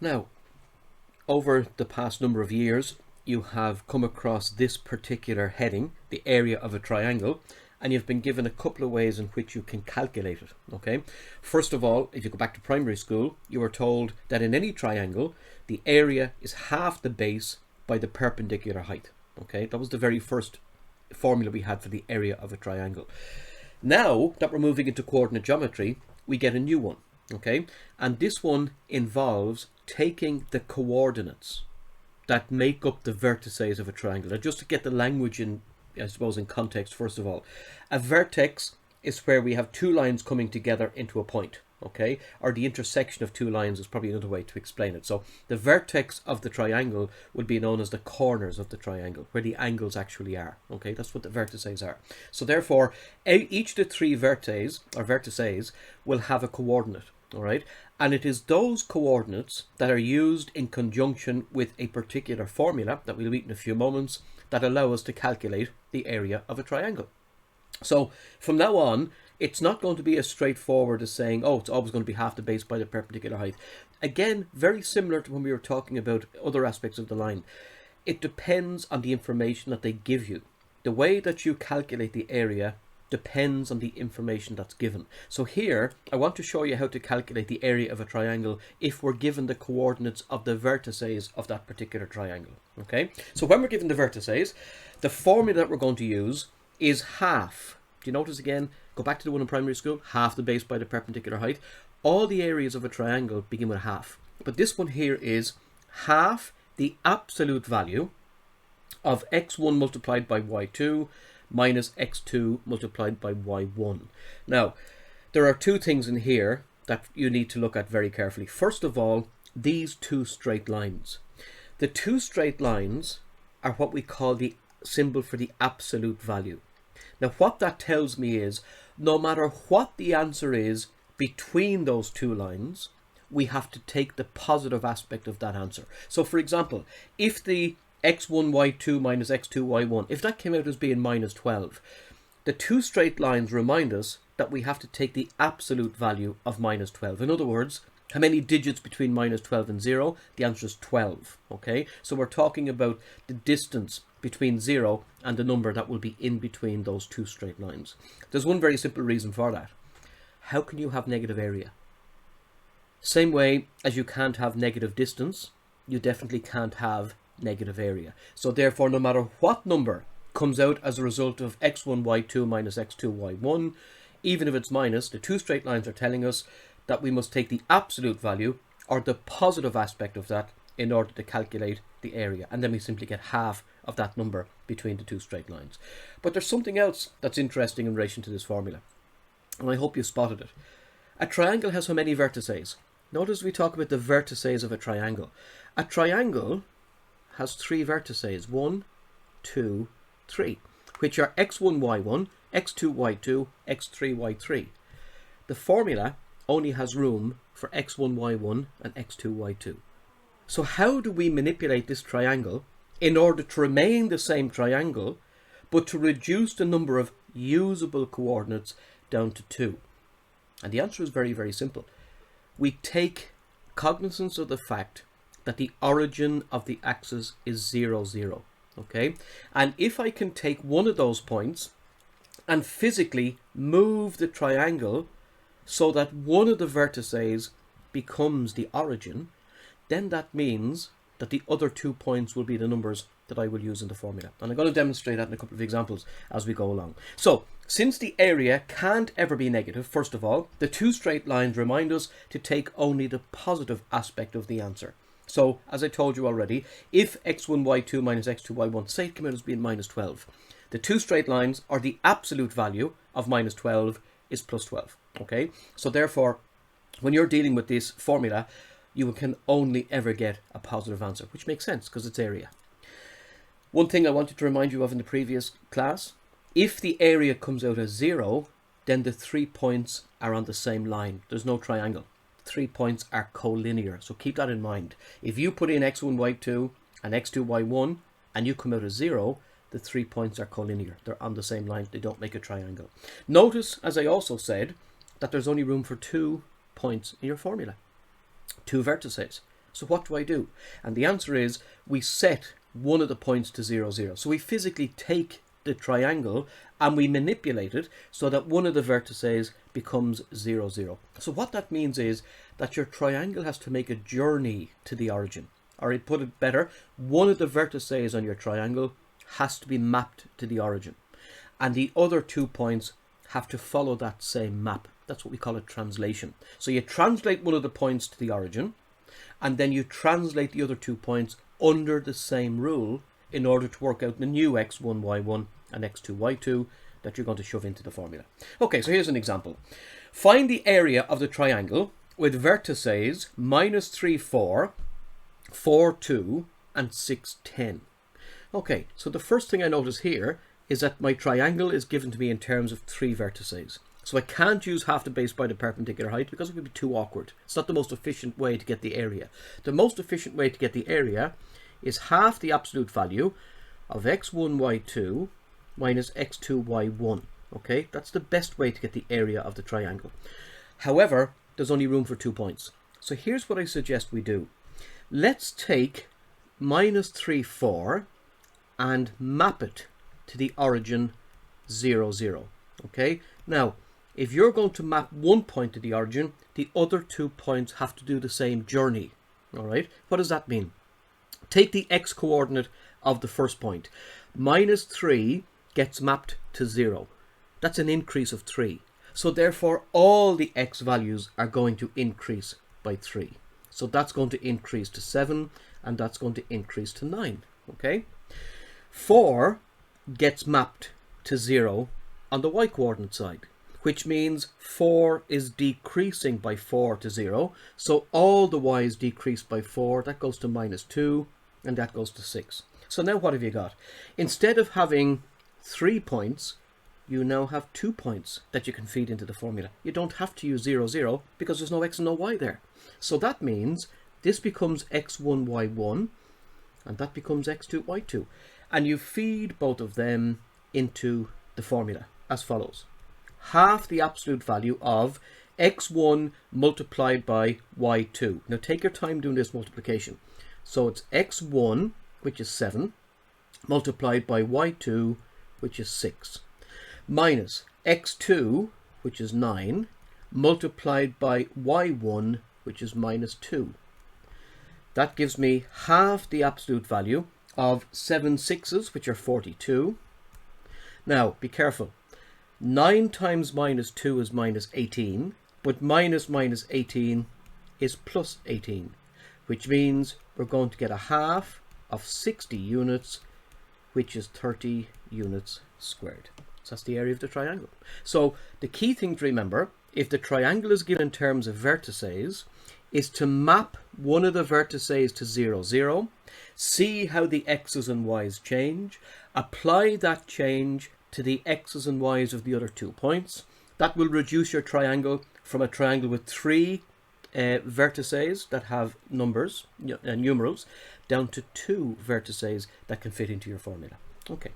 Now, over the past number of years, you have come across this particular heading, the area of a triangle, and you've been given a couple of ways in which you can calculate it. Okay, first of all, if you go back to primary school, you were told that in any triangle, the area is half the base by the perpendicular height. Okay, that was the very first formula we had for the area of a triangle. Now that we're moving into coordinate geometry, we get a new one. Okay, and this one involves taking the coordinates that make up the vertices of a triangle. Now, just to get the language in, I suppose, in context, first of all, a vertex is where we have two lines coming together into a point. Okay, or the intersection of two lines is probably another way to explain it. So the vertex of the triangle would be known as the corners of the triangle, where the angles actually are. Okay, that's what the vertices are. So therefore, each of the three vertices will have a coordinate. All right, and it is those coordinates that are used in conjunction with a particular formula that we'll meet in a few moments that allow us to calculate the area of a triangle. So from now on, it's not going to be as straightforward as saying, oh, it's always going to be half the base by the perpendicular height. Again, very similar to when we were talking about other aspects of the line. It depends on the information that they give you. The way that you calculate the area depends on the information that's given. So here, I want to show you how to calculate the area of a triangle if we're given the coordinates of the vertices of that particular triangle. Okay, so when we're given the vertices, the formula that we're going to use is half. Do you notice again? Go back to the one in primary school, half the base by the perpendicular height. All the areas of a triangle begin with half. But this one here is half the absolute value of x1 multiplied by y2 minus x2 multiplied by y1. Now, there are two things in here that you need to look at very carefully. First of all, these two straight lines. The two straight lines are what we call the symbol for the absolute value. Now, what that tells me is, no matter what the answer is between those two lines, we have to take the positive aspect of that answer. So, for example, if the x1 y2 minus x2 y1, if that came out as being minus 12, the two straight lines remind us that we have to take the absolute value of minus 12. In other words, how many digits between minus 12 and 0? The answer is 12. Okay, so we're talking about the distance between 0 and the number that will be in between those two straight lines. There's one very simple reason for that. How can you have negative area? Same way as you can't have negative distance, you definitely can't have negative area. So therefore, no matter what number comes out as a result of x1 y2 minus x2 y1, even if it's minus, the two straight lines are telling us that we must take the absolute value or the positive aspect of that in order to calculate the area, and then we simply get half of that number between the two straight lines. But there's something else that's interesting in relation to this formula, and I hope you spotted it. A triangle has how many vertices? Notice we talk about the vertices of a triangle. A triangle has three vertices, 1, 2, 3, which are x1, y1, x2, y2, x3, y3. The formula only has room for x1, y1 and x2, y2. So how do we manipulate this triangle in order to remain the same triangle, but to reduce the number of usable coordinates down to 2? And the answer is very, very simple. We take cognizance of the fact that the origin of the axis is 0, 0. Okay? And if I can take one of those points and physically move the triangle so that one of the vertices becomes the origin, then that means that the other 2 points will be the numbers that I will use in the formula. And I'm going to demonstrate that in a couple of examples as we go along. So, since the area can't ever be negative, first of all, the two straight lines remind us to take only the positive aspect of the answer. So, as I told you already, if x1, y2 minus x2, y1, say it came out as being minus 12, the two straight lines, or the absolute value of minus 12, is plus 12. Okay? So therefore, when you're dealing with this formula, you can only ever get a positive answer, which makes sense because it's area. One thing I wanted to remind you of in the previous class, if the area comes out as 0, then the 3 points are on the same line. There's no triangle. 3 points are collinear, so keep that in mind. If you put in x1, y2 and x2, y1 and you come out as 0, the 3 points are collinear. They're on the same line. They don't make a triangle. Notice, as I also said, that there's only room for 2 points in your formula. 2 vertices. So what do? And the answer is we set one of the points to 0, 0. So we physically take the triangle and we manipulate it so that one of the vertices becomes 0, 0. So what that means is that your triangle has to make a journey to the origin. Or to put it better, one of the vertices on your triangle has to be mapped to the origin. And the other 2 points have to follow that same map. That's what we call a translation. So you translate one of the points to the origin, and then you translate the other 2 points under the same rule in order to work out the new x1, y1 and x2, y2 that you're going to shove into the formula. Okay, so here's an example. Find the area of the triangle with vertices minus 3, 4, 4, 2 and 6, 10. Okay, so the first thing I notice here is that my triangle is given to me in terms of 3 vertices. So I can't use half the base by the perpendicular height because it would be too awkward. It's not the most efficient way to get the area. The most efficient way to get the area is half the absolute value of x1, y2 minus x2, y1. Okay, that's the best way to get the area of the triangle. However, there's only room for 2 points. So here's what I suggest we do. Let's take minus 3, 4 and map it to the origin 0, 0. Okay, now if you're going to map 1 point to the origin, the other 2 points have to do the same journey. All right, what does that mean? Take the x coordinate of the first point. Minus 3 gets mapped to 0. That's an increase of 3. So therefore all the x values are going to increase by 3. So that's going to increase to 7 and that's going to increase to 9. Okay, 4 gets mapped to 0 on the y coordinate side, which means 4 is decreasing by 4 to 0. So all the y's decrease by 4. That goes to minus 2 and that goes to 6. So now what have you got? Instead of having 3 points, you now have 2 points that you can feed into the formula. You don't have to use 0, 0 because there's no x and no y there. So that means this becomes x1, y1 and that becomes x2, y2. And you feed both of them into the formula as follows. Half the absolute value of x1 multiplied by y2. Now take your time doing this multiplication. So it's x1, which is 7, multiplied by y2, which is 6, minus x2, which is 9, multiplied by y1, which is minus 2. That gives me half the absolute value of 7 sixes, which are 42. Now, be careful. 9 times minus 2 is minus 18, but minus 18 is plus 18, which means we're going to get a half of 60 units, which is 30 units squared. So that's the area of the triangle. So the key thing to remember, if the triangle is given in terms of vertices, is to map one of the vertices to 0, 0, see how the x's and y's change, apply that change to the x's and y's of the other 2 points. That will reduce your triangle from a triangle with 3 vertices that have numbers, numerals, down to 2 vertices that can fit into your formula. Okay.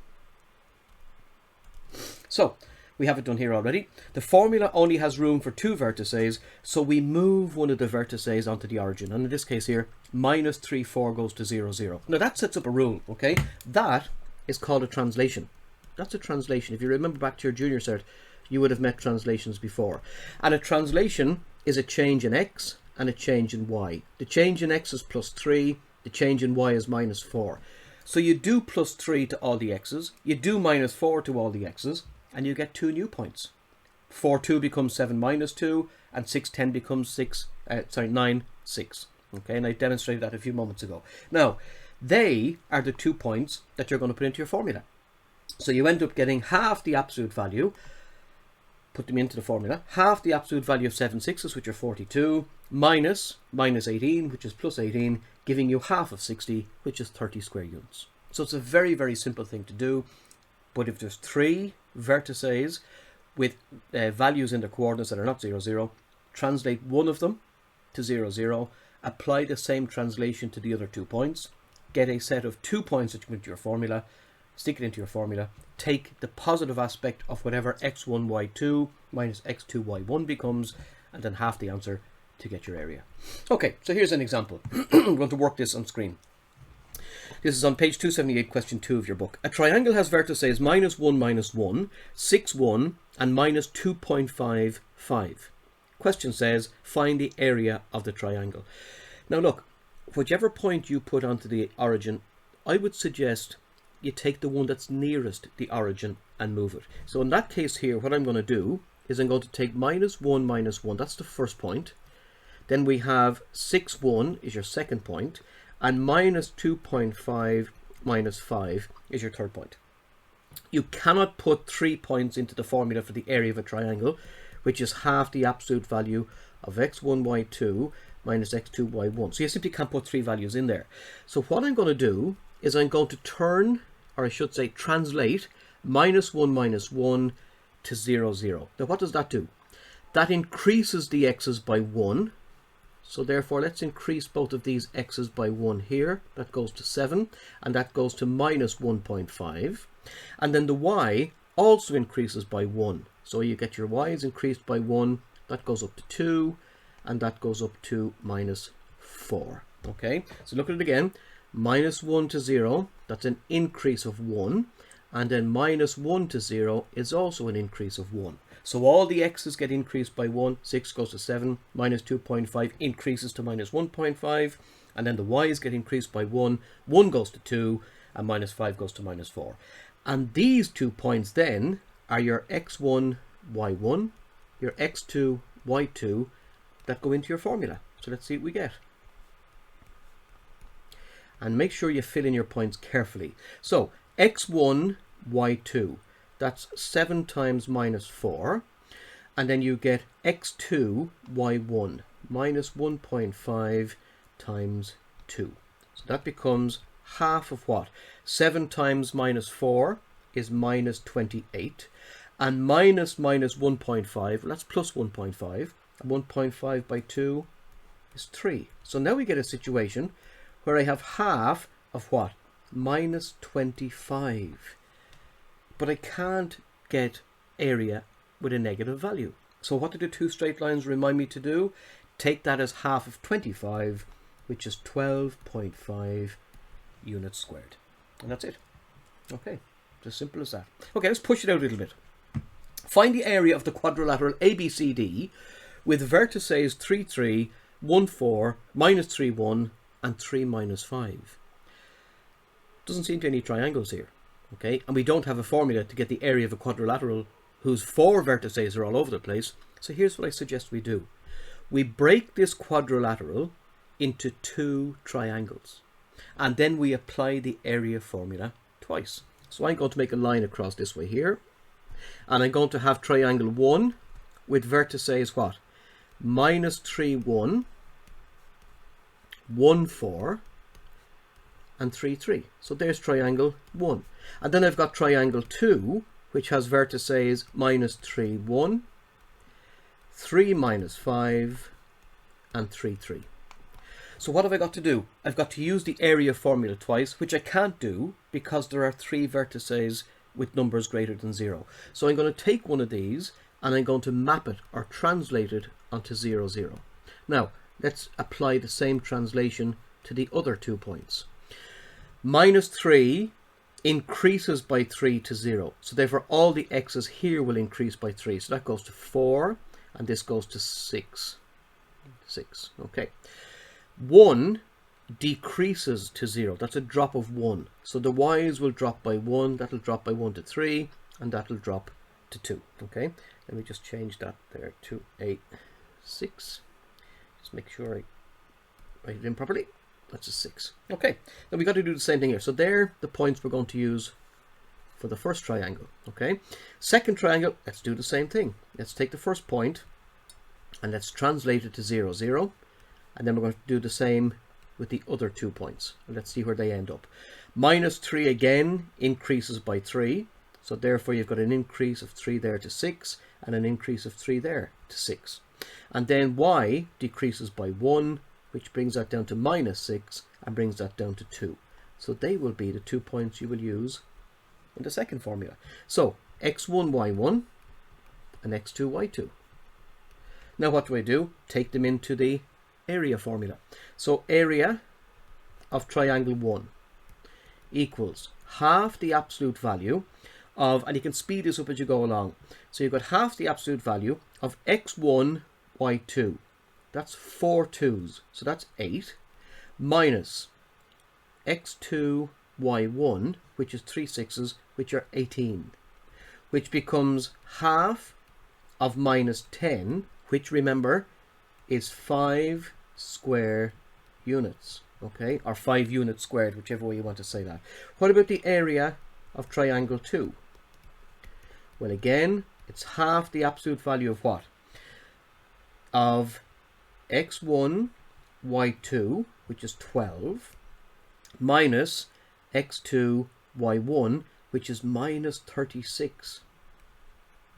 So we have it done here already. The formula only has room for 2 vertices, so we move one of the vertices onto the origin. And in this case here, minus 3, 4 goes to 0, 0. Now that sets up a rule, okay? That is called a translation. That's a translation. If you remember back to your junior cert, you would have met translations before. And a translation is a change in x and a change in y. The change in x is plus 3, the change in y is minus 4. So you do plus 3 to all the x's, you do minus 4 to all the x's, and you get 2 new points. 4, 2 becomes 7 minus 2, and 6, 10 becomes 9, 6. Okay, and I demonstrated that a few moments ago. Now, they are the 2 points that you're going to put into your formula. So you end up getting half the absolute value, put them into the formula, half the absolute value of 7 sixes, which are 42, minus 18, which is plus 18, giving you half of 60, which is 30 square units. So it's a very, very simple thing to do. But if there's 3 vertices with values in the coordinates that are not 0, 0, translate one of them to 0, 0, apply the same translation to the other 2 points, get a set of 2 points that you put into your formula, stick it into your formula, take the positive aspect of whatever x1, y2 minus x2, y1 becomes, and then half the answer to get your area. Okay, so here's an example. I'm going to work this on screen. This is on page 278, question 2 of your book. A triangle has vertices -1, 6, 1, and -2.5, 5. Question says, find the area of the triangle. Now look, whichever point you put onto the origin, I would suggest you take the one that's nearest the origin and move it. So in that case here, what I'm going to do is I'm going to take -1, -1. That's the first point. Then we have 6, 1 is your second point. And -2.5 -5 is your third point. You cannot put 3 points into the formula for the area of a triangle, which is half the absolute value of x1, y2 minus x2, y1. So you simply can't put 3 values in there. So what I'm going to do is I'm going to turn, or I should say translate, -1, -1 to 0, 0. Now what does that do? That increases the x's by 1. So therefore, let's increase both of these x's by 1 here. That goes to 7, and that goes to -1.5. And then the y also increases by 1. So you get your y is increased by 1. That goes up to 2, and that goes up to -4. Okay, so look at it again. -1 to 0, that's an increase of 1. And then -1 to 0 is also an increase of 1. So all the x's get increased by 1, 6 goes to 7, -2.5 increases to -1.5, and then the y's get increased by 1, 1 goes to 2, and -5 goes to -4. And these 2 points then are your x1, y1, your x2, y2 that go into your formula. So let's see what we get. And make sure you fill in your points carefully. So x1, y2. That's 7 times -4, and then you get x2, y1, -1.5 times 2. So that becomes half of what? 7 times -4 is -28, and minus -1.5, well, that's plus 1.5, and 1.5 by 2 is 3. So now we get a situation where I have half of what? -25. But I can't get area with a negative value. So what do the two straight lines remind me to do? Take that as half of 25, which is 12.5 units squared. And that's it. Okay, it's as simple as that. Okay, let's push it out a little bit. Find the area of the quadrilateral ABCD with vertices 3, 3, 1, 4, -3, 1, and 3, -5. Doesn't seem to be any triangles here. Okay, and we don't have a formula to get the area of a quadrilateral whose 4 vertices are all over the place. So here's what I suggest we do. We break this quadrilateral into 2 triangles, and then we apply the area formula twice. So I'm going to make a line across this way here, and I'm going to have triangle 1 with vertices what? -3, 1, 1, 4, and 3, 3. So there's triangle 1. And then I've got triangle 2, which has vertices -3, 1, 3, -5, and 3, 3. So what have I got to do? I've got to use the area formula twice, which I can't do because there are 3 vertices with numbers greater than 0. So I'm going to take one of these and I'm going to map it or translate it onto 0, 0. Now, let's apply the same translation to the other 2 points. -3 increases by 3 to 0. So therefore all the x's here will increase by 3. So that goes to 4 and this goes to 6. 6. Okay. 1 decreases to 0. That's a drop of 1. So the y's will drop by 1. That'll drop by 1 to 3 and that'll drop to 2. Okay. Let me just change that there to a 6. Just make sure I write it in properly. That's a 6. Okay, then we got to do the same thing here. So they're the points we're going to use for the first triangle. Okay, second triangle, let's do the same thing. Let's take the first point and let's translate it to 0, 0. And then we're going to do the same with the other 2 points. Let's see where they end up. -3 again increases by 3. So therefore you've got an increase of 3 there to 6 and an increase of 3 there to 6. And then y decreases by 1, which brings that down to -6 and brings that down to 2. So they will be the 2 points you will use in the second formula. So x1, y1 and x2, y2. Now what do? Take them into the area formula. So area of triangle 1 equals half the absolute value of, and you can speed this up as you go along. So you've got half the absolute value of x1, y2. That's 4 2's, so that's 8, minus x2, y1, which is 3 6's, which are 18, which becomes half of minus 10, which, remember, is 5 square units, okay, or 5 units squared, whichever way you want to say that. What about the area of triangle 2? Well, again, it's half the absolute value of what? Of x1, y2, which is 12, minus x2, y1, which is minus 36.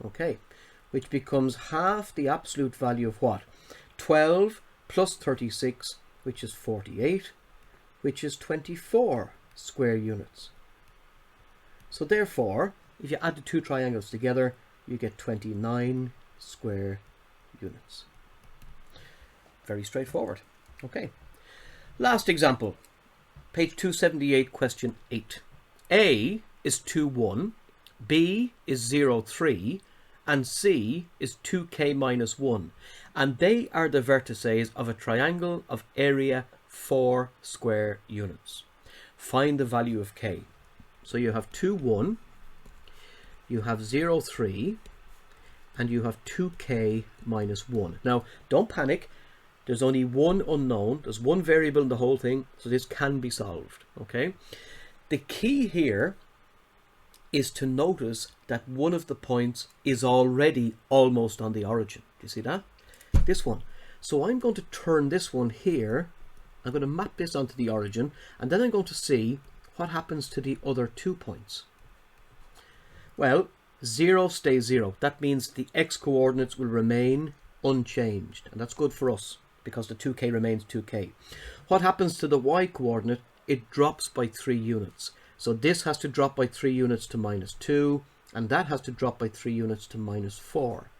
Okay, which becomes half the absolute value of what? 12 plus 36, which is 48, which is 24 square units. So therefore, if you add the two triangles together, you get 29 square units. Very straightforward. Okay. Last example. Page 278, question 8. A is 2, 1, B is 0, 3, and C is 2k minus 1. And they are the vertices of a triangle of area 4 square units. Find the value of k. So you have 2, 1, you have 0, 3, and you have 2k minus 1. Now, don't panic. There's only one unknown. There's one variable in the whole thing, so this can be solved, okay? The key here is to notice that one of the points is already almost on the origin. Do you see that? This one. So I'm going to turn this one here. I'm going to map this onto the origin, and then I'm going to see what happens to the other 2 points. Well, 0 stays 0. That means the x coordinates will remain unchanged, and that's good for us because the 2k remains 2k. What happens to the y coordinate? It drops by 3 units. So this has to drop by 3 units to minus 2, and that has to drop by 3 units to minus 4.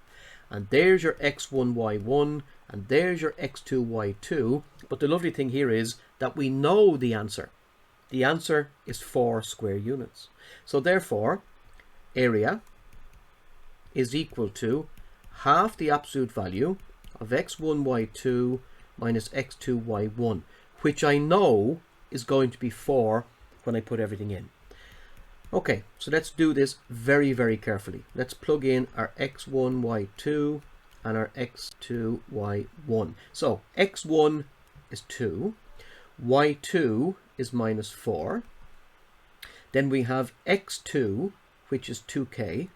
And there's your x1, y1, and there's your x2, y2. But the lovely thing here is that we know the answer. The answer is 4 square units. So therefore, area is equal to half the absolute value of x1, y2 minus x2, y1, which I know is going to be 4 when I put everything in. Okay, so let's do this very, very carefully. Let's plug in our x1, y2 and our x2, y1. So x1 is 2, y2 is minus 4. Then we have x2, which is 2k,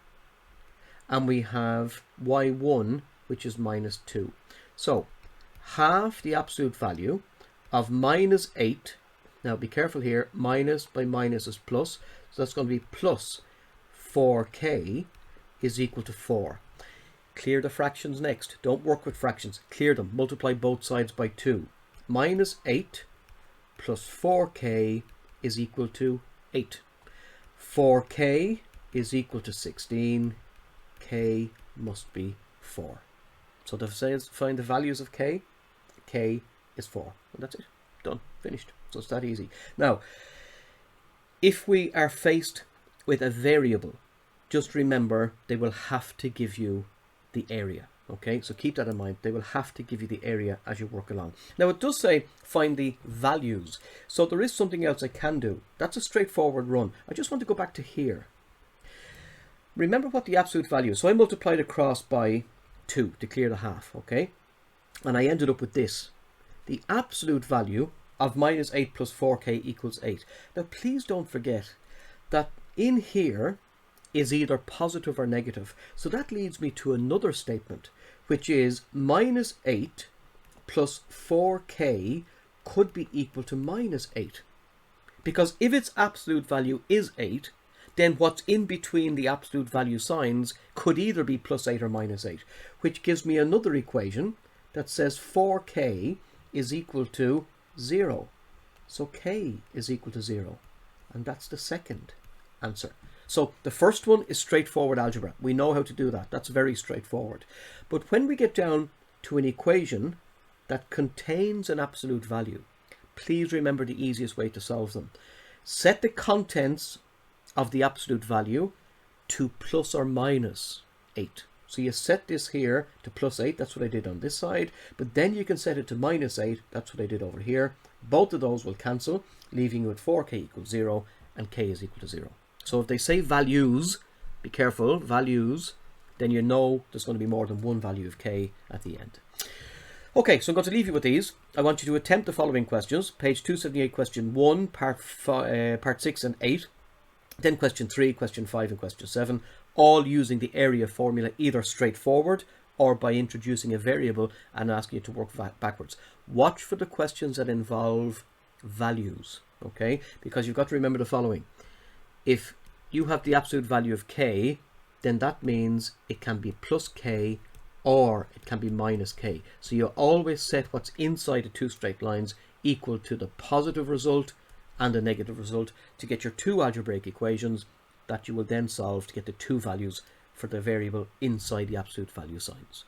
and we have y1, which is minus 2. So half the absolute value of minus 8. Now be careful here, minus by minus is plus, so that's going to be plus 4k is equal to 4. Clear the fractions next. Don't work with fractions. Clear them. Multiply both sides by 2. Minus 8 plus 4k is equal to 8. 4k is equal to 16. K must be 4. So to find the values of k is 4. And that's it. Done. Finished. So it's that easy. Now, if we are faced with a variable, just remember they will have to give you the area. Okay, so keep that in mind. They will have to give you the area as you work along. Now it does say find the values. So there is something else I can do. That's a straightforward run. I just want to go back to here. Remember what the absolute value is. So I multiplied across by 2 to clear the half, okay? And I ended up with this. The absolute value of minus 8 plus 4k equals 8. Now please don't forget that in here is either positive or negative. So that leads me to another statement, which is minus 8 plus 4k could be equal to minus 8. Because if its absolute value is 8, then what's in between the absolute value signs could either be plus 8 or minus 8, which gives me another equation that says 4k is equal to 0. So k is equal to 0. And that's the second answer. So the first one is straightforward algebra. We know how to do that. That's very straightforward. But when we get down to an equation that contains an absolute value, please remember the easiest way to solve them. Set the contents of the absolute value to plus or minus 8. So you set this here to plus 8, that's what I did on this side, but then you can set it to minus 8, that's what I did over here. Both of those will cancel, leaving you with 4k equals 0 and k is equal to 0. So if they say values, be careful, values, then you know there's going to be more than one value of k at the end. Okay, so I'm going to leave you with these. I want you to attempt the following questions. Page 278, question 1, part 6 and 8. Then question 3, question 5 and question 7. All using the area formula either straightforward or by introducing a variable and asking you to work backwards. Watch for the questions that involve values, okay? Because you've got to remember the following. If you have the absolute value of k, then that means it can be plus k or it can be minus k. So you always set what's inside the two straight lines equal to the positive result and the negative result to get your two algebraic equations that you will then solve to get the two values for the variable inside the absolute value signs.